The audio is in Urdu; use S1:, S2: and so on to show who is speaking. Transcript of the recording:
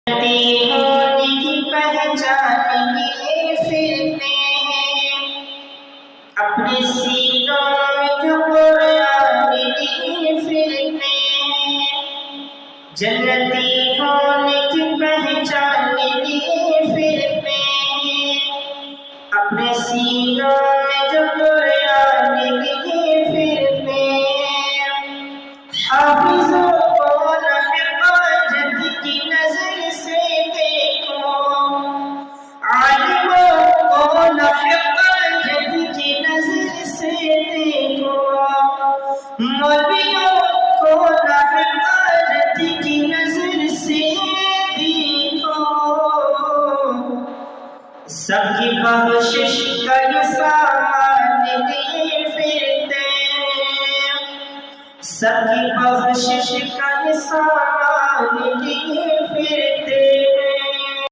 S1: ہونے کی پہچان لیے پھرتے ہیں، اپنے سینوں میں جو قرآن لیے پھرتے ہیں، جنتی ہونے کی پہچان لیے پھرتے ہیں، اپنے سینوں میں جو قرآن لیے پھرتے ہیں، حافظوں کو نہ حفاظت کی نظر سے دیکھو، عالموں کو نہ حفاظت کی نظر سے دیکھو، مولویوں کو نہ حفاظت کی نظر سے دیکھو، سب کی بخشش کا یہ سامان لیے پھرتے ہیں، سب کی بخشش کا یہ سامان لیے